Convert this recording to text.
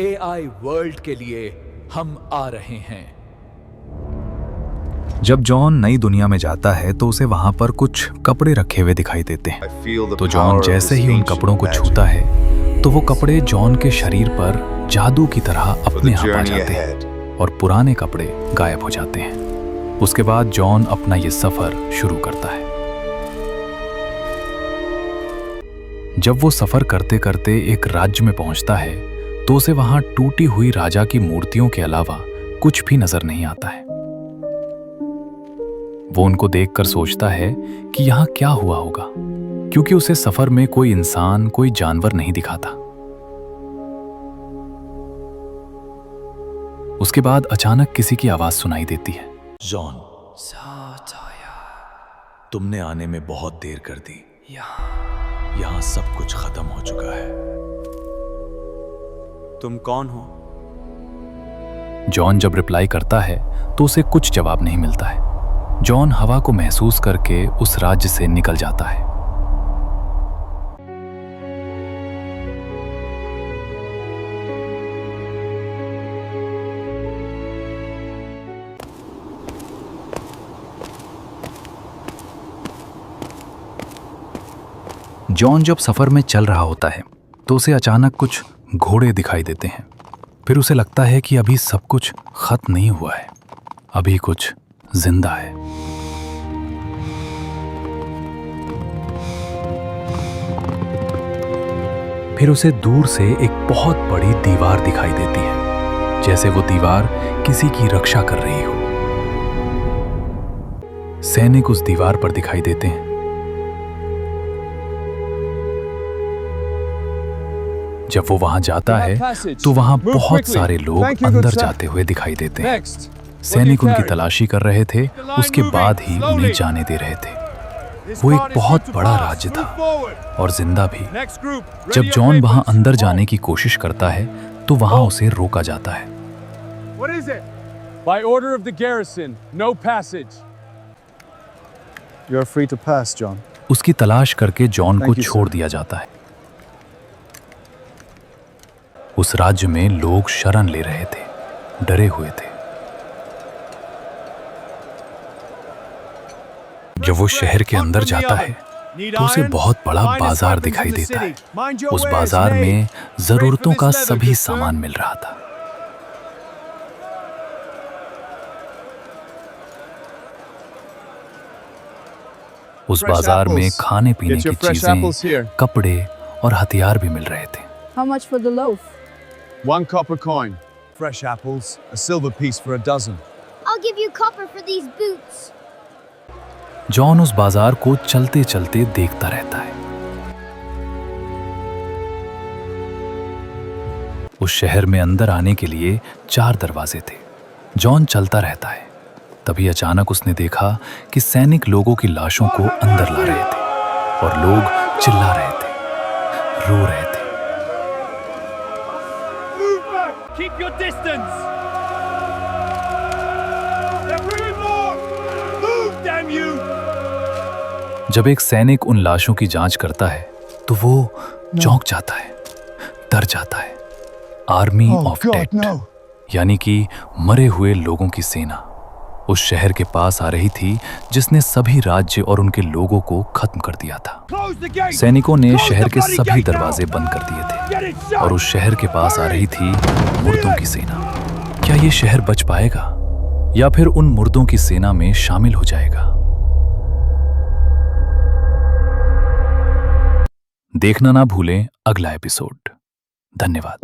AI world के लिए हम आ रहे हैं। जब जॉन नई दुनिया में जाता है तो उसे वहां पर कुछ कपड़े रखे हुए दिखाई देते हैं। तो जॉन जैसे ही उन कपड़ों को छूता है तो वो कपड़े जॉन के शरीर पर जादू की तरह अपने आप आ जाते हैं और पुराने कपड़े गायब हो जाते हैं। उसके बाद जॉन अपना ये सफर शुरू करता है। जब वो सफर करते करते एक राज्य में पहुंचता है तो उसे वहां टूटी हुई राजा की मूर्तियों के अलावा कुछ भी नजर नहीं आता है। वो उनको देखकर सोचता है कि यहाँ क्या हुआ होगा, क्योंकि उसे सफर में कोई इंसान, कोई जानवर नहीं दिखा था। उसके बाद अचानक किसी की आवाज सुनाई देती है। जॉन, तुमने आने में बहुत देर कर दी। यहाँ सब कुछ खत्म हो चुका है। तुम कौन हो? जॉन जब रिप्लाई करता है तो उसे कुछ जवाब नहीं मिलता है। जॉन हवा को महसूस करके उस राज्य से निकल जाता है। जॉन जब सफर में चल रहा होता है तो उसे अचानक कुछ घोड़े दिखाई देते हैं। फिर उसे लगता है कि अभी सब कुछ खत्म नहीं हुआ है, अभी कुछ जिंदा है। फिर उसे दूर से एक बहुत बड़ी दीवार दिखाई देती है, जैसे वो दीवार किसी की रक्षा कर रही हो। सैनिक उस दीवार पर दिखाई देते हैं। जब वो वहां जाता है तो वहां बहुत सारे लोग अंदर जाते हुए दिखाई देते हैं। सैनिक उनकी तलाशी कर रहे थे, उसके बाद ही उन्हें जाने दे रहे थे। वो एक बहुत बड़ा राज्य था और जिंदा भी। जब जॉन वहां अंदर जाने की कोशिश करता है तो वहां उसे रोका जाता है। By order of the garrison, no passage. You are free to pass, John. उसकी तलाश करके जॉन को छोड़ दिया जाता है। उस राज्य में लोग शरण ले रहे थे, डरे हुए थे। जब वो शहर के अंदर जाता है तो उसे बहुत बड़ा बाजार दिखाई देता है। उस बाजार में जरूरतों का सभी सामान मिल रहा था। उस बाजार में खाने पीने की चीजें, कपड़े और हथियार भी मिल रहे थे। How much for the loaf? 1 copper coin. Fresh apples, a silver piece for a dozen. I'll give you copper for these boots. John उस बाजार को चलते चलते देखता रहता है। उस शहर में अंदर आने के लिए 4 दरवाजे थे। जॉन चलता रहता है। तभी अचानक उसने देखा कि सैनिक लोगों की लाशों को अंदर ला रहे थे और लोग चिल्ला रहे थे, रो रहे थे। Keep your distance. Move, damn you. जब एक सैनिक उन लाशों की जांच करता है तो वो चौंक जाता है, डर जाता है। आर्मी ऑफ डेड, यानी कि मरे हुए लोगों की सेना उस शहर के पास आ रही थी, जिसने सभी राज्य और उनके लोगों को खत्म कर दिया था। सैनिकों ने शहर के सभी दरवाजे बंद कर दिए थे और उस शहर के पास आ रही थी मुर्दों की सेना। क्या ये शहर बच पाएगा या फिर उन मुर्दों की सेना में शामिल हो जाएगा? देखना ना भूलें अगला एपिसोड। धन्यवाद।